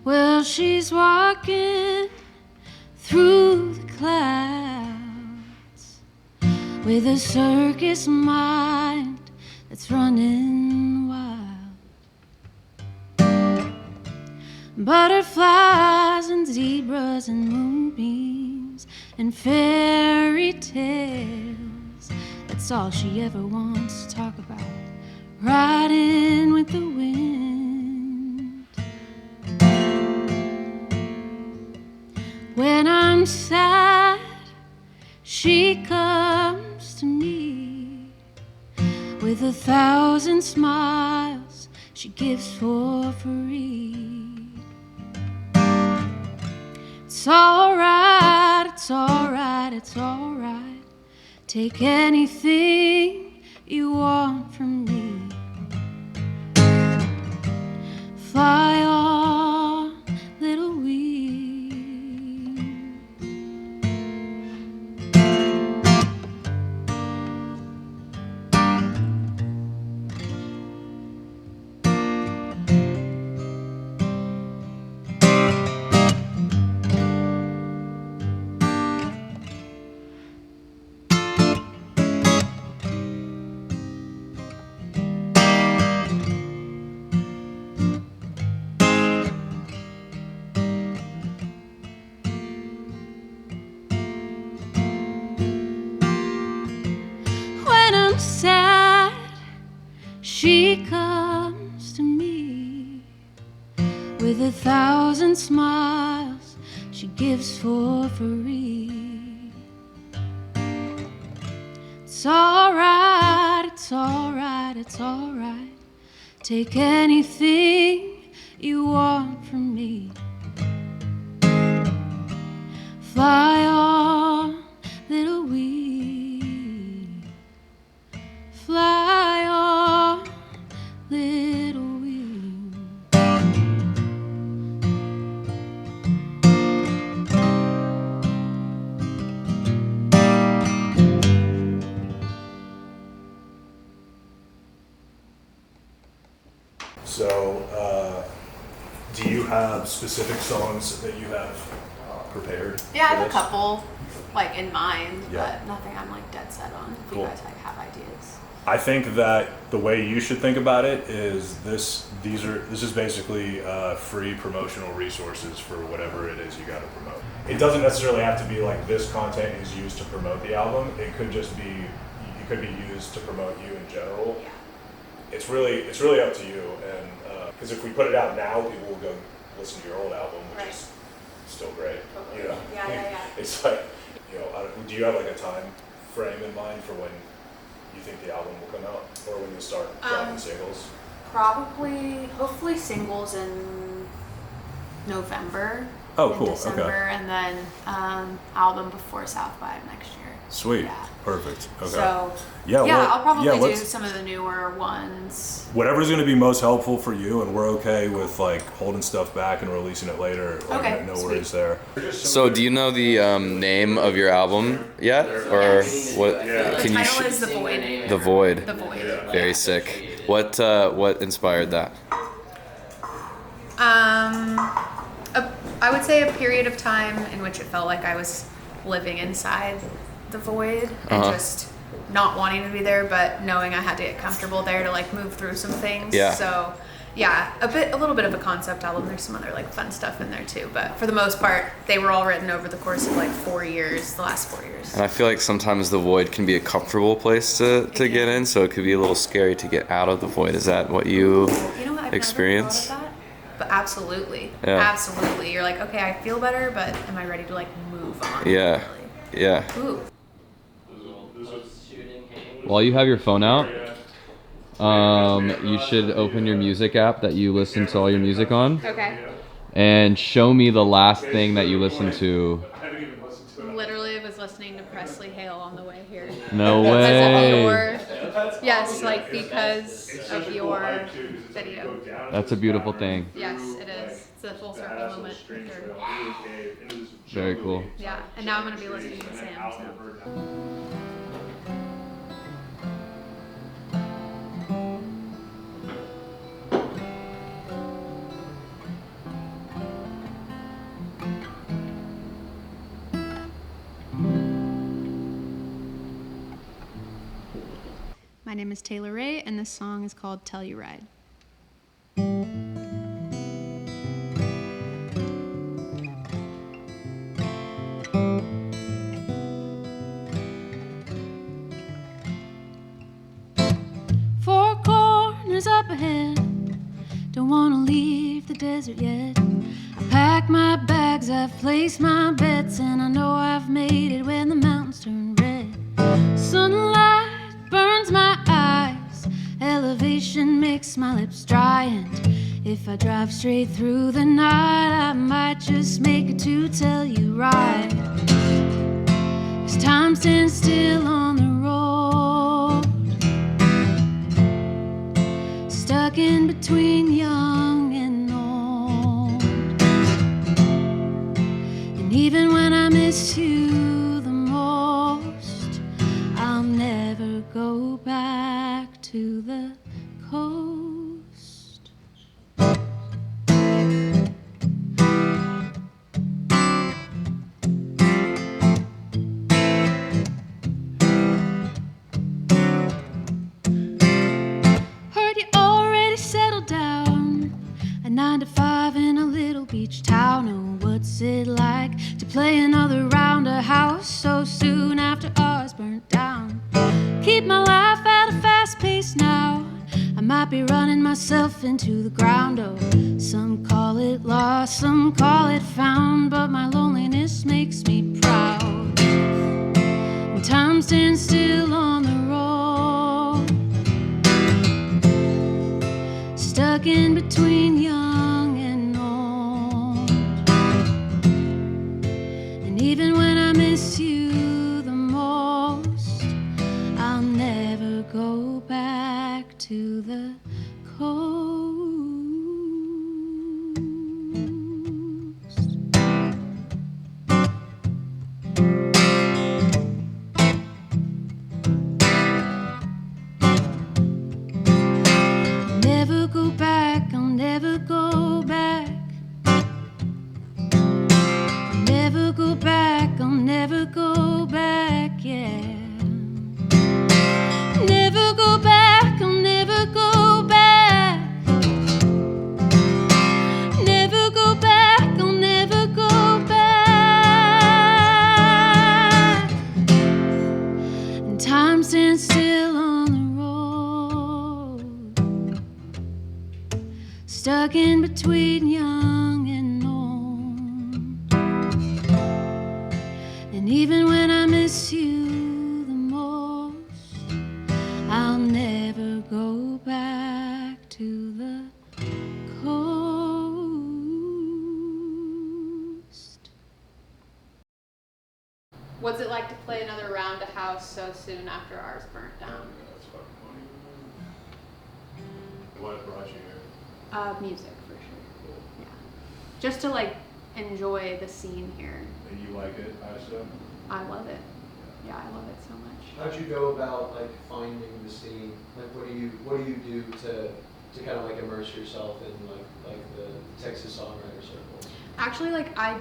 Well, she's walking through the clouds with a circus mind that's running wild. Butterflies and zebras and moonbeams and fairy tales. That's all she ever wants to talk about. Riding with the wind. When I'm sad, she comes to me with 1,000 smiles she gives for free. It's alright, it's alright, it's alright. Take anything you want from me. Fly on, little wing. When I'm sad, she comes to me with 1,000 smiles she gives for free. It's alright, it's alright, it's alright. Take anything you want from me. Fly on, little wing. Fly on, little wing. So, do you have specific songs that you have prepared? Yeah, I for have a this? couple like in mind, Yeah. but nothing I'm like dead set on. If Cool. you guys like have ideas. I think that the way you should think about it is this is basically free promotional resources for whatever it is you got to promote. It doesn't necessarily have to be like this content is used to promote the album. It could just be, it could be used to promote you in general. Yeah. It's really up to you, and because if we put it out now, people will go listen to your old album, which Right. is still great. You know, Yeah. it's like, you know, do you have like a time frame in mind for when you think the album will come out, or when you start dropping singles? Probably, hopefully singles in November. Oh, in cool. December, Okay. and then album before South by next year. Sweet. Yeah. Perfect. Okay. So yeah, I'll probably do let's- some of the newer ones. Whatever's going to be most helpful for you, and we're okay with like holding stuff back and releasing it later. Like, Okay, no sweet. worries there. So, do you know the name of your album yet, or Yes. what? The Can you? title is The Void. The Void. The Void. Very sick. What inspired that? I would say a period of time in which it felt like I was living inside the void and just not wanting to be there, but knowing I had to get comfortable there to like move through some things. Yeah. So yeah, a little bit of a concept album. There's some other like fun stuff in there too, but for the most part, they were all written over the course of like 4 years, the last 4 years. And I feel like sometimes the void can be a comfortable place to get in, so it could be a little scary to get out of the void. Is that what you You know what? I've experience? never thought of that, but absolutely, Yeah. absolutely. You're like, okay, I feel better, but am I ready to like move on? Yeah. Yeah. Ooh. While you have your phone out, you should open your music app that you listen to all your music on, Okay. and show me the last thing that you listened to. Literally was listening to Presley Hale on the way here. No Because of way. your, yes, like because of your video. That's a beautiful thing. Yes, it is. It's a full circle moment. For sure. Very cool. Yeah, and now I'm gonna be listening to Sam. So. My name is Telluride, and this song is called Telluride. Four corners up ahead, don't wanna leave the desert yet. I pack my bags, I've placed my bets, and I know I've made it when the mountains turn red. Sunlight burns my eyes, elevation makes my lips dry, and if I drive straight through the night, I might just make it to Telluride. 'Cause time stands still on the road, stuck in between young and old. And even when I miss you the most, I'll never go back to the coast. Heard you already settled down, a 9 to 5 in a little beach town. Oh, what's it like to play another round of house so soon after ours burnt down? Keep my life at a fast pace now, I might be running myself into the ground. Oh, some call it lost, some call it found, but my loneliness makes me proud. And time stands still on the road, stuck in between young and old. And even when I miss you the most, I'll never go back to the coast. Never go back, I'll never go back. Never go back, I'll never go back, yeah. Never go back, I'll never go back. Never go back, I'll never go back. And time stands still on the road, stuck in between young and old. And even when I miss you the most, I'll never go back to the coast. What's it like to play another round of house so soon after ours burnt down? That's fucking funny. What brought you here? Music for sure. Yeah. Just to like enjoy the scene here. And you like it, I assume? I love it. Yeah, I love it so much. How'd you go about like finding the scene? Like, what do you do to kind of like immerse yourself in like the Texas songwriter circle? Actually, like I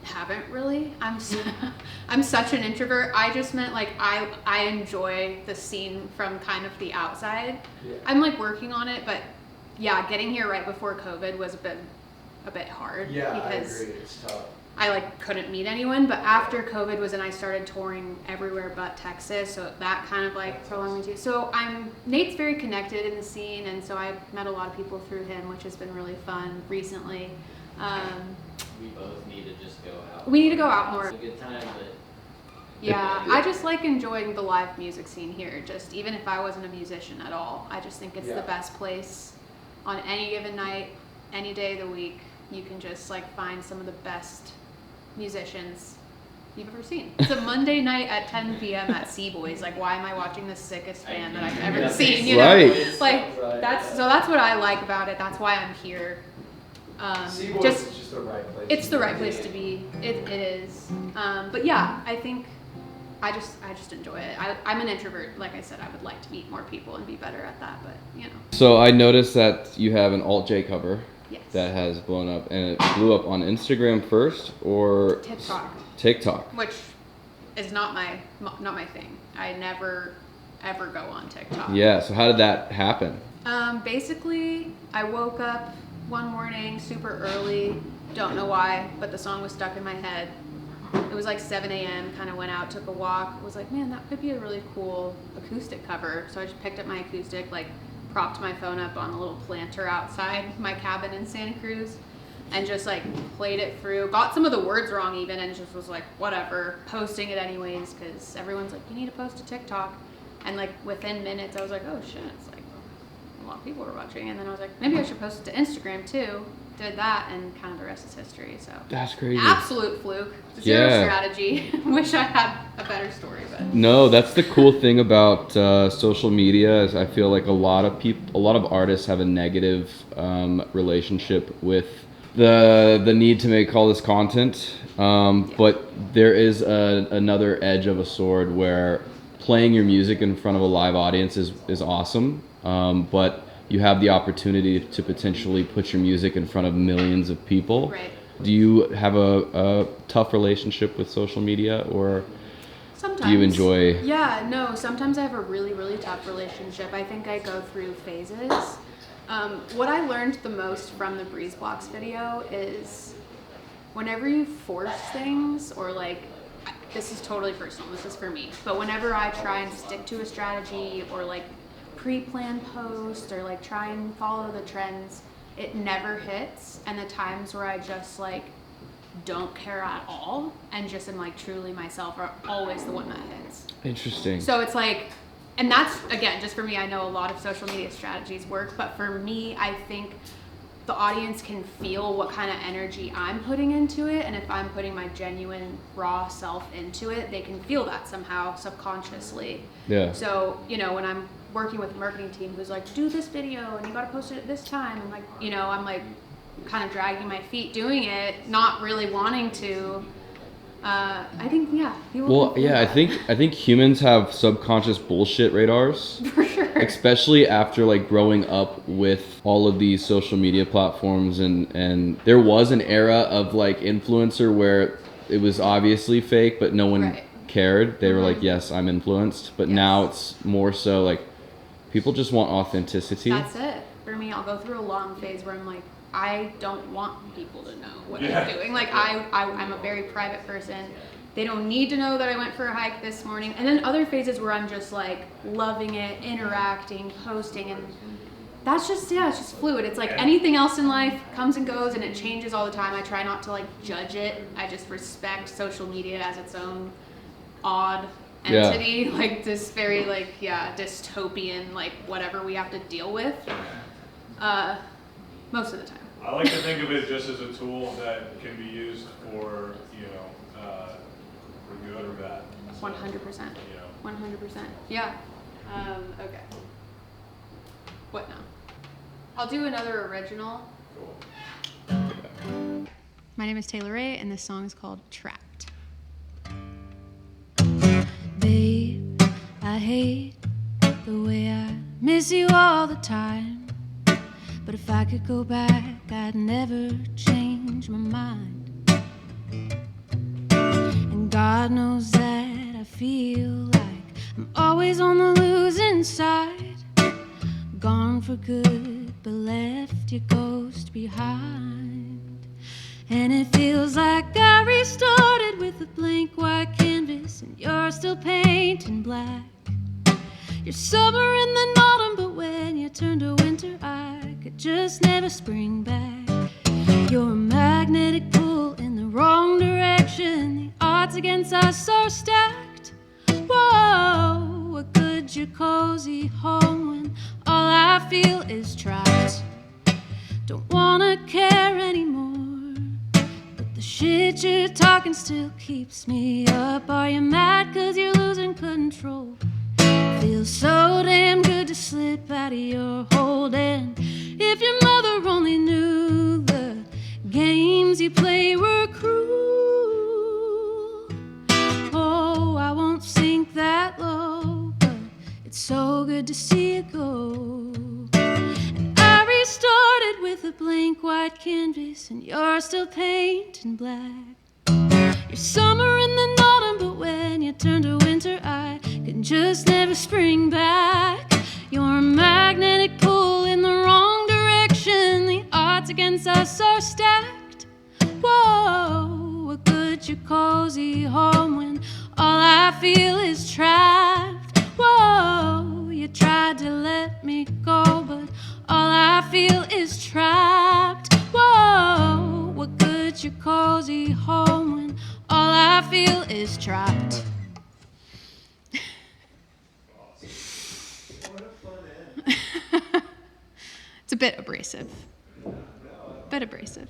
haven't really. I'm such an introvert. I just meant like I enjoy the scene from kind of the outside. Yeah. I'm like working on it, but yeah, getting here right before COVID was a bit hard. Yeah, because I agree. It's tough. I like couldn't meet anyone, but after COVID was when I started touring everywhere but Texas, so that kind of like prolonged me too. So Nate's very connected in the scene, and so I've met a lot of people through him, which has been really fun recently. We both need to just go out. We need to go out more. It's a good time, but Yeah, I just like enjoying the live music scene here. Just even if I wasn't a musician at all, I just think it's the best place on any given night, any day of the week. You can just like find some of the best musicians you've ever seen. It's a Monday night at 10 p.m. at Seaboys. Like, why am I watching the sickest band that I've ever seen? You know, Right. like that's what I like about it. That's why I'm here. Seaboys is just the right place. It's the right place to be. It is. But yeah, I think I just enjoy it. I'm an introvert. Like I said, I would like to meet more people and be better at that. But you know. So I noticed that you have an Alt J cover. Yes. That has blown up, and it blew up on Instagram first or TikTok. TikTok. Which is not my thing. I never ever go on TikTok. Yeah, so how did that happen? Basically, I woke up one morning super early, don't know why, but the song was stuck in my head. It was like 7 a.m., kind of went out, took a walk, was like, man, that could be a really cool acoustic cover. So I just picked up my acoustic, like propped my phone up on a little planter outside my cabin in Santa Cruz, and just like played it through. Got some of the words wrong even, and just was like, whatever, posting it anyways, because everyone's like, you need to post to TikTok. And like within minutes, I was like, oh shit, it's like a lot of people were watching. And then I was like, maybe I should post it to Instagram too. Did that, and kind of the rest is history. So That's crazy. Absolute fluke. Zero strategy. Wish I had a better story, but No, that's the cool thing about social media is I feel like a lot of artists have a negative relationship with the need to make all this content. But there is another edge of a sword where playing your music in front of a live audience is awesome. But you have the opportunity to potentially put your music in front of millions of people. Right. Do you have a tough relationship with social media, or sometimes. do you enjoy? Yeah, no, sometimes I have a really, really tough relationship. I think I go through phases. What I learned the most from the Breeze Blocks video is whenever you force things, or like, this is totally personal, this is for me, but whenever I try and stick to a strategy or like pre-plan post or like try and follow the trends, it never hits. And the times where I just like don't care at all and just am like truly myself are always the one that hits. Interesting. So it's like, and that's again just for me, I know a lot of social media strategies work, but for me I think the audience can feel what kind of energy I'm putting into it, and if I'm putting my genuine raw self into it, they can feel that somehow subconsciously. Yeah. So, you know, when I'm working with a marketing team who's like, do this video and you got to post it at this time, and like, you know, I'm like kind of dragging my feet doing it, not really wanting to. I think people can feel that. I think humans have subconscious bullshit radars. For sure. Especially after like growing up with all of these social media platforms, and there was an era of like influencer where it was obviously fake, but no one cared. They were like, yes, I'm influenced. But now it's more so like people just want authenticity. That's it. For me, I'll go through a long phase where I'm like, I don't want people to know what I'm doing. Like I'm a very private person. They don't need to know that I went for a hike this morning. And then other phases where I'm just like loving it, interacting, posting, and that's just, it's just fluid. It's like anything else in life comes and goes and it changes all the time. I try not to like judge it. I just respect social media as its own odd entity, like this very like, dystopian, like whatever we have to deal with, most of the time. I like to think of it just as a tool that can be used for, for good or bad. 100%. 100%. Yeah. Okay. What now? I'll do another original. Cool. My name is Telluride, and this song is called Trapped. Babe, I hate the way I miss you all the time. But if I could go back, I'd never change my mind. And God knows that I feel like I'm always on the losing side. Gone for good, but left your ghost behind. And it feels like I restarted with a blank white canvas, and you're still painting black. You're summer in the autumn, but when you turn to winter, I could just never spring back. You're a magnetic pull in the wrong direction. The odds against us are stacked. Whoa, what good's your cozy home when all I feel is trapped? Don't wanna care anymore, but the shit you're talking still keeps me up. Are you mad 'cause you're losing control? Feels so damn good to slip out of your hold. And if your mother only knew the games you play were cruel. Oh, I won't sink that low, but it's so good to see you go. And I restarted with a blank white canvas, and you're still painting black. You're summer in the autumn, but when you turn to winter, I can just never spring back. You're a magnetic pull in the wrong direction. The odds against us are stacked. Whoa, what good your cozy home when all I feel is trapped? Whoa, you tried to let me go, but all I feel is trapped. Whoa, what good your cozy home when all I feel is trapped? It's a bit abrasive. Bit abrasive.